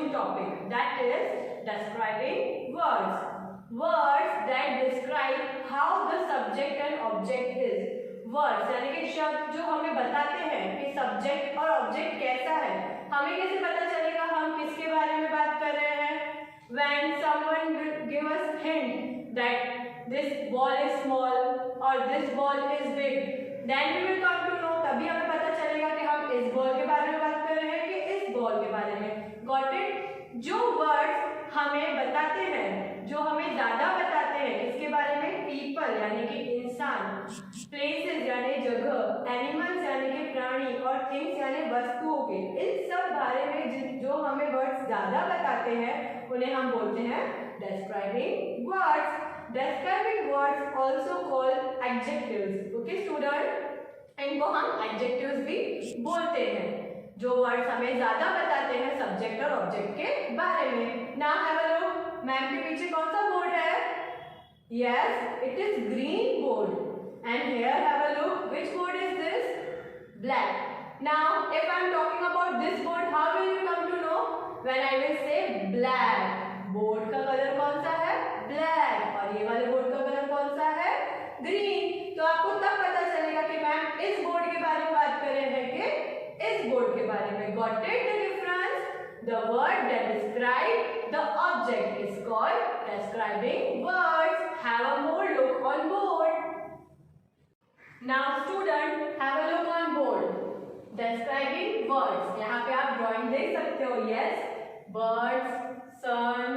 new topic, that is describing words. Words that describe how the subject and object is. Words यानी कि शब्द जो हमें बताते हैं कि सब्जेक्ट और ऑब्जेक्ट कैसा है. हमें कैसे पता चलेगा हम किसके बारे में बात कर रहे हैं? When someone will give us hint that this ball is small or this ball is big, then we will come to know. तभी हमें पता चलेगा कि हम इस बॉल के बारे में बात कर रहे हैं कि इस बॉल के बारे में. Got it? जो वर्ड्स हमें बताते हैं, जो हमें ज्यादा बताते हैं किसके बारे में? पीपल यानी कि इंसान, प्लेसेस यानी जगह, एनिमल्स यानी कि प्राणी और थिंग्स यानी वस्तुओं के, इन सब बारे में जो हमें वर्ड्स ज्यादा बताते हैं उन्हें हम बोलते हैं describing words. Describing words also called adjectives. Okay student, इनको हम adjectives भी बोलते हैं जो वर्ड्स हमें ज्यादा बताते हैं सब्जेक्ट और ऑब्जेक्ट के बारे में. Now have a look. Ma'am के पीछे कौन सा बोर्ड है? Yes, it is green board. And here have a look. Which board is this? Black. Now if I am talking about this board, how will you come to know? When I will say black. Board का colour कौन सा है? Black. और ये वाले board का colour कौन सा है? ग्रीन. तो आपको तब पता चलेगा कि मैम इस बोर्ड के बारे में बात कर रहे हैं कि इस बोर्ड के बारे में. Got it the difference? The word that describe the object is called describing words. Have a more look on board. Now student, have a look on board. Describing words. यहाँ पे आप ड्राइंग देख सकते हो. Yes, birds, sun,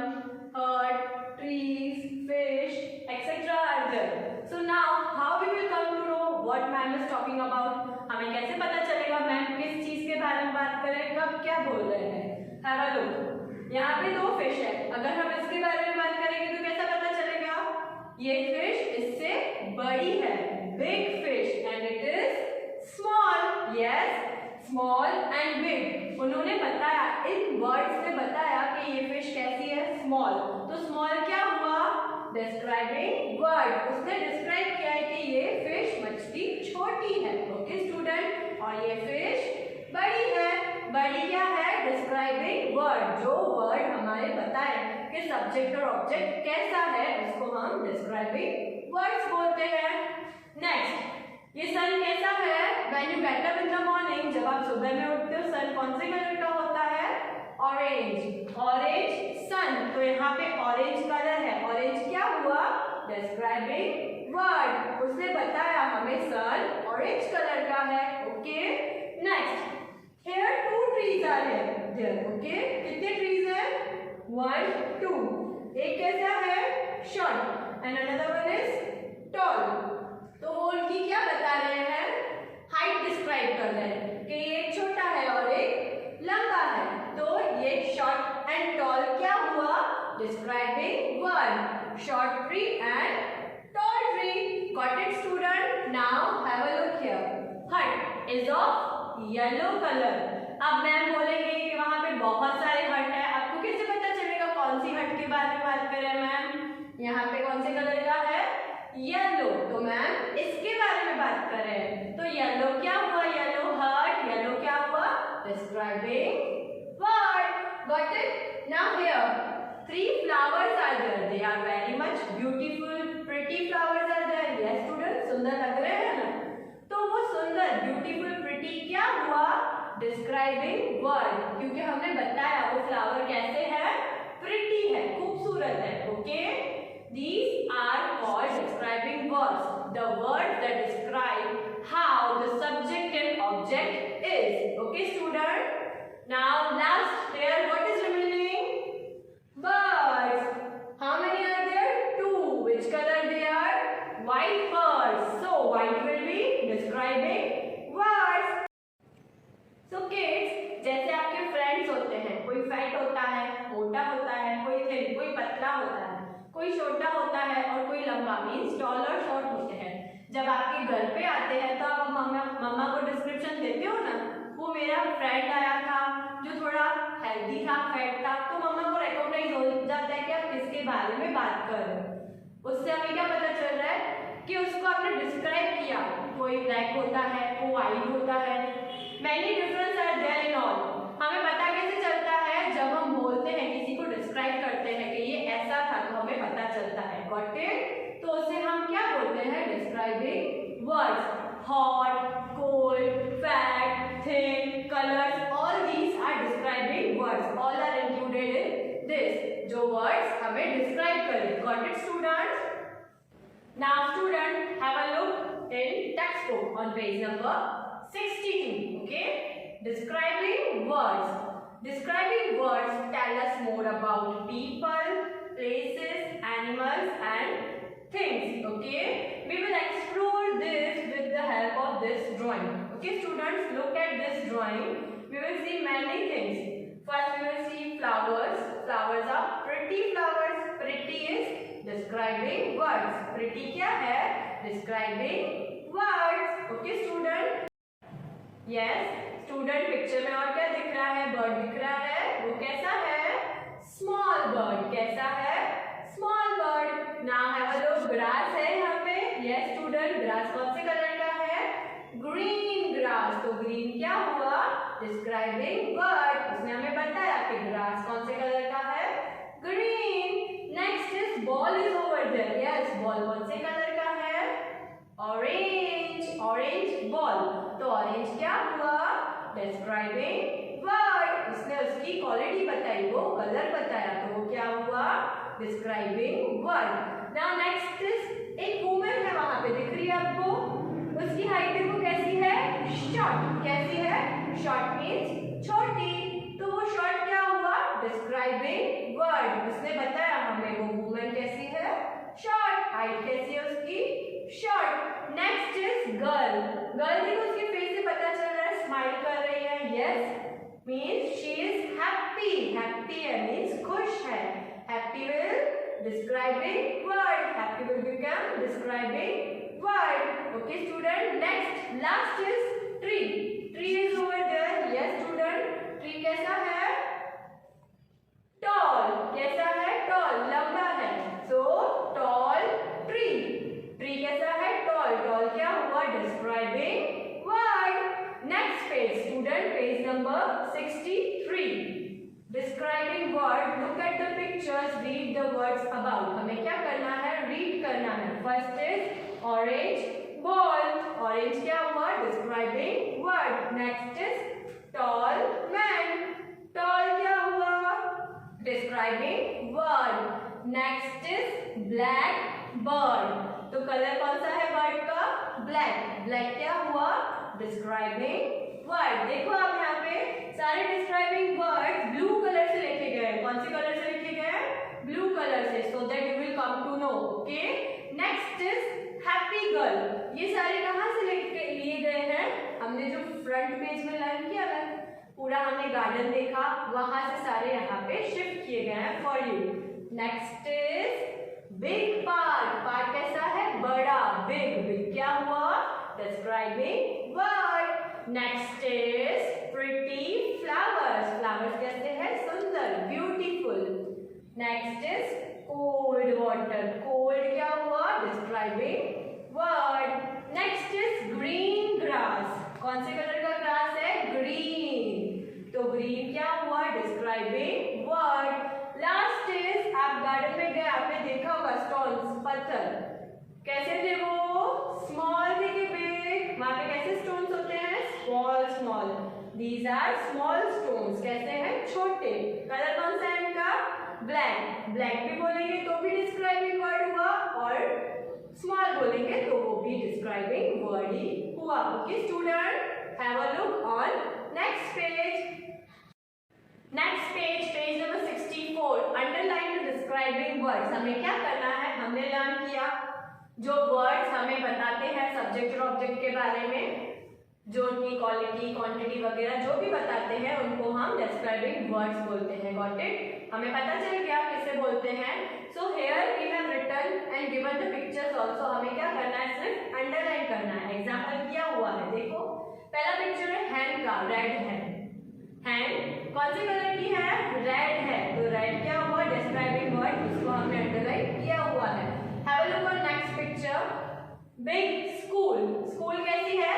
earth, trees, fish, etc. are there. So now how we will come to know what ma'am is talking about? हमें कैसे पता चलेगा मैम किस चीज के बारे में बात कर रहे हैं, कब क्या बोल रहे हैं? Have a look. यहाँ पे दो फिश है. अगर हम इसके बारे में बात करेंगे तो कैसा पता चलेगा? ये फिश इससे बड़ी है, big fish, and it is small. Yes, small and big. उन्होंने बताया, इन वर्ड्स में बताया कि ये फिश कैसी है? स्मॉल. तो स्मॉल क्या हुआ? Describing word. उसने डिस्क्राइब किया है कि ये फिश मछली छोटी है. Okay student. और ये फिश बड़ी है. बड़ी क्या है? Describing word. जो वर्ड हमारे बताए कि सब्जेक्ट और ऑब्जेक्ट कैसा है उसको हम डिस्क्राइबिंग वर्ड्स बोलते हैं. नेक्स्ट, ये सन कैसा है? When you get up in the morning, जब आप सुबह में उठते हो, सन कौन से कलर का होता है? ऑरेंज. ऑरेंज सन. तो यहाँ पे ऑरेंज कलर है. ऑरेंज क्या हुआ? Describing word. उसने बताया हमें सन ऑरेंज कलर का है. Okay. Next, here two trees are there. Okay. कितने ट्रीज है? 1, 2. एक कैसा है? Short and another one is tall. तो वो उनकी क्या बता रहे हैं? हाइट डिस्क्राइब कर रहे हैं कि एक छोटा है और एक लंबा है. तो ये शॉर्ट एंड टॉल क्या हुआ? Describing word. Short tree and tall tree. Got it student? Now have a look here. हट इज ऑफ येलो कलर. अब मैम बोलेंगे कि वहां पे बहुत सारे हट है. आपको कैसे पता चलेगा कौन सी हट के बारे में बात कर रहे हैं मैम? यहाँ पे कौन से कलर का है? येलो. तो मैम इसके बारे में बात कर रहे हैं. तो येलो क्या हुआ? Yellow hurt. येलो क्या हुआ? Describing word. Got it? Now here 3 flowers are there. They are very much beautiful, pretty flowers are there. Yes students, सुंदर लग रहे हैं ना? तो वो सुंदर, ब्यूटीफुल, प्रिटी क्या हुआ? Describing word. क्योंकि हमने बताया वो फ्लावर कैसे है? प्रिटी है, खूबसूरत है. Okay. These are called describing words. The words that describe how the subject and object is. Okay, student. Now, last here, what is remaining? Birds. How many are there? 2. Which color they are? White birds. So, white will be describing words. So, kids, जैसे आपके friends होते हैं, कोई fat होता है, मोटा होता है, कोई थिन, कोई पतला होता है, कोई छोटा होता है और कोई लंबा, मीन्स टॉल और शॉर्ट होते हैं. जब आपके घर पे आते हैं तो आप मम्मा को डिस्क्रिप्शन देते हो ना, वो मेरा फ्रेंड आया था जो थोड़ा हेल्दी था, फैट था, तो मम्मा को रिकॉग्नाइज हो जाता है कि आप किसके बारे में बात कर रहे हो. उससे हमें क्या पता चल रहा है कि उसको आपने डिस्क्राइब किया. कोई ब्लैक होता है, कोई व्हाइट होता है. Many difference are there in all. हमें पता कैसे चलता है? जब हम बोलते words hot, cold, fat, thin, colors, all these are describing words. All are included in this. जो words हमें describe करें. Got it, students? Now, students, have a look in textbook on page number 62. Okay, describing words. Describing words tell us more about people, places, animals, and things. Okay, we will explore this with the help of this drawing. Okay, students, look at this drawing. We will see many things. First, we will see flowers. Flowers are pretty flowers. Pretty is describing words. Pretty क्या है? Describing words. Okay, student. Yes, student, picture में और क्या दिख रहा है? Bird दिख रहा है. वो कैसा है? Small bird. कैसा है? Small bird. Now have a look. Grass है यहाँ पे. Yes, student. Grass कौन से कलर का है? Green grass. तो green क्या हुआ? Describing word. उसने हमें बताया कि grass कौन से कलर का है? Green. Next is ball is over there. Yes, ball कौन से कलर का है? Orange. Orange ball. तो orange क्या हुआ? Describing word. उसने उसकी क्वालिटी बताई, वो कलर बताया, तो वो क्या हुआ? Describing word. Now next is एक woman है वहां पे, दिख रही है आपको? उसकी हाइट देखो कैसी है? Short. कैसी है? Short means छोटी. तो वो short क्या हुआ? Describing word. उसने बताया हमें वो woman कैसी है? Short. हाइट कैसी है उसकी? Short. Next is girl. Girl देखो उसके फेस से पता चल रहा है स्माइल कर रही है. Yes, means she is happy. Happy है means खुश है. Happy will describing word. Happy will become describing word. Okay, student. Next, last is tree. Tree is over there. Yes, student. Tree कैसा है? Tall. कैसा है? Tall. लंबा है. So tall tree. Tree कैसा है? Tall. Tall क्या हुआ? Describing word. Next page, student. Page number 63. Describing word. Look at the pictures. Read the words about. हमें क्या करना है? Read करना है. First is orange ball. Orange क्या हुआ? Describing word. Next is tall man. Tall क्या हुआ? Describing word. Next is black bird. तो कलर कौन सा है बर्ड का? ब्लैक. ब्लैक क्या हुआ? Describing word. देखो आप यहाँ पे सारे डिस्क्राइबिंग वर्ड ब्लू कलर से लिखे गए हैं. कौन से कलर से लिखे गए हैं? ब्लू कलर से. So that you will come to know. Okay, next is happy girl. ये सारे कहाँ से लिए गए हैं? हमने जो फ्रंट पेज में लर्न किया ना, पूरा हमने गार्डन देखा, वहां से सारे यहाँ पे शिफ्ट किए गए हैं for you. Next is big park. Park कैसा है? बड़ा. बिग. बिग क्या हुआ? Describing word. Next is pretty flowers. Flowers कैसे हैं? सुंदर, beautiful. Next is cold water. Cold क्या हुआ? Describing word. Next is green grass. कौन से कलर का ग्रास है? ग्रीन. तो ग्रीन क्या हुआ? Describing word. लास्ट इज आप गार्डन में गए, आपने देखा होगा स्टोन्स, पत्थर कैसे थे? वो स्मॉल थे कि बिग? वहां पे कैसे स्टोन्स होते हैं? Small small. These are small stones. कैसे हैं? छोटे. कलर कौन सा है इनका? ब्लैक. ब्लैक भी बोलेंगे तो भी डिस्क्राइबिंग वर्ड हुआ, और स्मॉल बोलेंगे तो वो भी डिस्क्राइबिंग वर्ड ही हुआ. Okay student, have a look on next page. Next page, page number 64. Underline the describing words. हमें क्या करना है? हमने लर्न किया जो वर्ड्स हमें बताते हैं सब्जेक्ट और ऑब्जेक्ट के बारे में, जो उनकी क्वालिटी, क्वांटिटी वगैरह जो भी बताते हैं, उनको हम डिस्क्राइबिंग वर्ड्स बोलते हैं. Got it? हमें पता चल गया किसे बोलते हैं. So here we have written and given the pictures also. हमें क्या करना है? सिर्फ अंडरलाइन करना है. एग्जांपल किया हुआ है. देखो पहला पिक्चर है हैंड का. रेड है. हैंड कौन से कलर की है? रेड है. तो रेड क्या हुआ? Describing word. उसको हमने अंडरलाइन किया हुआ है. Have a look on next picture. Big school. School कैसी है?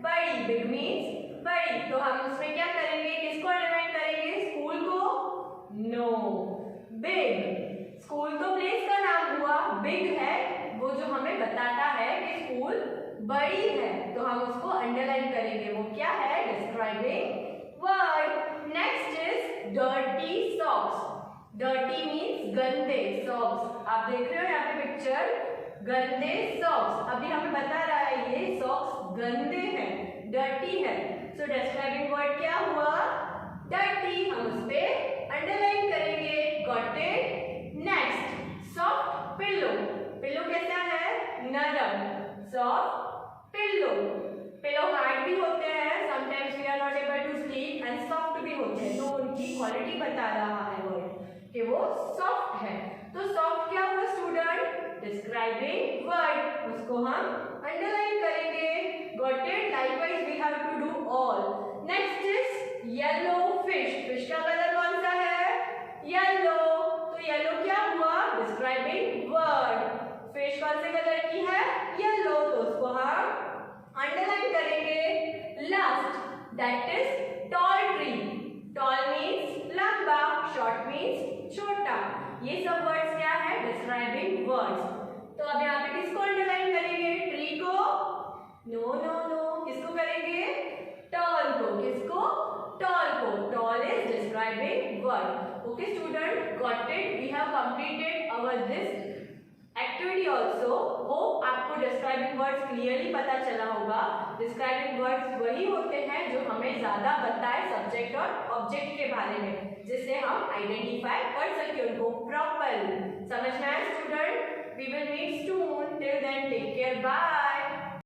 बड़ी. बिग मीन्स बड़ी. तो हम उसमें क्या करेंगे? किसको अंडरलाइन करेंगे? स्कूल को? No, big. स्कूल तो प्लेस का नाम हुआ. बिग है वो जो हमें बताता है कि स्कूल बड़ी है तो हम उसको अंडरलाइन करेंगे, वो क्या है? Describing word. Next is dirty socks. Dirty means गंदे, सॉक्स आप देख रहे हो यहाँ पे पिक्चर, गंदे सॉक्स। अभी हमें बता रहा है ये सॉक्स गंदे हैं, डर्टी है, सो डिस्क्राइबिंग वर्ड क्या हुआ? डर्टी। हम उस पे अंडरलाइन करेंगे, got it. Next soft pillow. Pillow कैसा है? नरम, सॉफ्ट पिलो। पिलो हार्ड भी होते हैं, sometimes we are not able to sleep, and soft भी होते हैं, तो उनकी क्वालिटी बता रहा है वर्ड कि वो सॉफ्ट है। तो सॉफ्ट क्या हुआ स्टूडेंट? डिस्क्राइबिंग वर्ड, उसको हम अंडरलाइन करेंगे, got it. Likewise we have to do all. Next is yellow fish. Fish का कलर कौन सा है? येलो, तो येलो क्या हुआ? Describing word. फिश कौन से कलर की है? येलो, तो उसको हम अंडरलाइन करेंगे। Last that is tall tree. Toll means लंबा, शॉर्ट मीन्स छोटा। ये सब वर्ड्स क्या है? Describing words. तो अब यहाँ पे किसको अंडरलाइन करेंगे? ट्री को? नो नो नो, किसको करेंगे? टॉल को। किसको? टॉल को। Tall is describing word. Okay student, got it. We have completed our this activity also. Hope आपको डिस्क्राइबिंग वर्ड्स क्लियरली पता चला होगा। डिस्क्राइबिंग वर्ड्स वही होते हैं जो हमें ज्यादा बताए सब्जेक्ट और ऑब्जेक्ट के बारे में, जिससे हम आइडेंटिफाई कर सके उनको प्रॉपरली। समझ में आया student? We will meet soon, till then take care, bye.